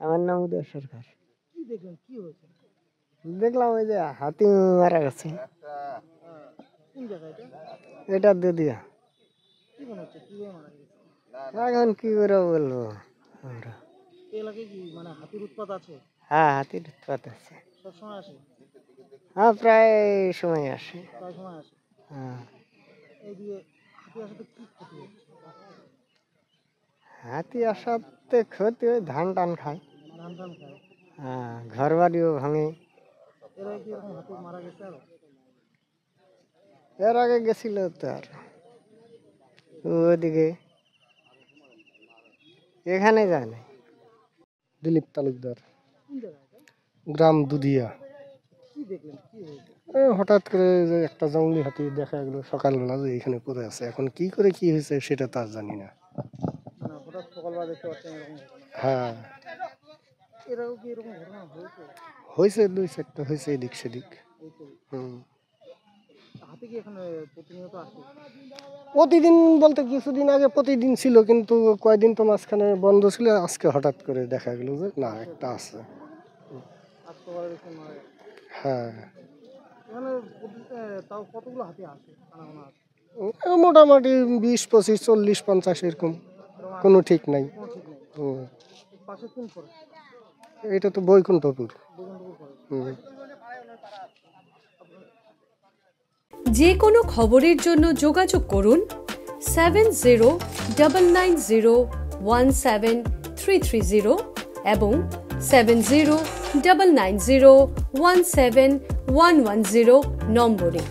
আমার নাম উদয় সরকার। কি দেখলেন, কি হয়েছে? দেখলাম ওই যে হাতি মারা গেছে। কোন জায়গায় এটা? এটা দুদিয়া। কি মনে হচ্ছে কিভাবে মারা গেছে? এখন কি করে বলবো আমরা। এই এলাকায় কি মানে হাতির উৎপাত আছে? হ্যাঁ, হাতির উৎপাত আছে। সবসময় আসে? হ্যাঁ, প্রায় সময় আসে। প্রায় সময় আসে। হ্যাঁ, এইদিকে হাতি আসাতে কি ক্ষতি হচ্ছে? হাতি আসাতে ক্ষতি ওই ধান টান খায়। ধান টান খায়? হ্যাঁ, ঘর বাড়িও ভাঙে। এর আগে কি এরকম হাতি মারা গেছে আরো? এর আগে গেছিল তো আর ওদিকে, এখানে যায় না। দিলীপ তালুকদার, কোন জায়গায় এটা? গ্রাম দুধিয়া। কি দেখলেন, কি হয়েছে? হঠাৎ করে যে একটা জঙ্গলি হাতি দেখা গেল সকালবেলা যে এখানে পড়ে আছে। এখন কি করে কি হয়েছে সেটা তো আর জানি না। মানে হঠাৎ সকালবেলা দেখতে পাচ্ছেন এরকম ঘটনা? হ্যাঁ, এর আগেও কি এরকম ঘটনা হয়েছে? হয়েছে 2-4টা হয়েছে এদিক সেদিক। হয়েছে। হুম, হাতি কি এখানে প্রতিনিয়ত আসে? প্রতিদিন বলতে কিছুদিন আগে প্রতিদিন ছিল, কিন্তু কয়েকদিন তো মাঝখানে বন্ধ ছিল। আজকে হঠাৎ করে দেখা গেল যে না, একটা আছে। আজ সকালে দেখতে মারা গেছে। হ্যাঁ, এখানে তাও কতগুলো হাতি আসে আনাগোনা আছে? মোটামুটি 20, 25, 40, 50 এরকম, কোনো ঠিক নাই। কোনো ঠিক নেই। হুম, পাশে কোন ফরেস্ট? এটা তো বৈকুণ্ঠপুর। বৈকুণ্ঠপুর ফরেস্ট। হুম। যে কোনো খবরের জন্য যোগাযোগ করুন 7099017330 এবং 7099017110 নম্বরে।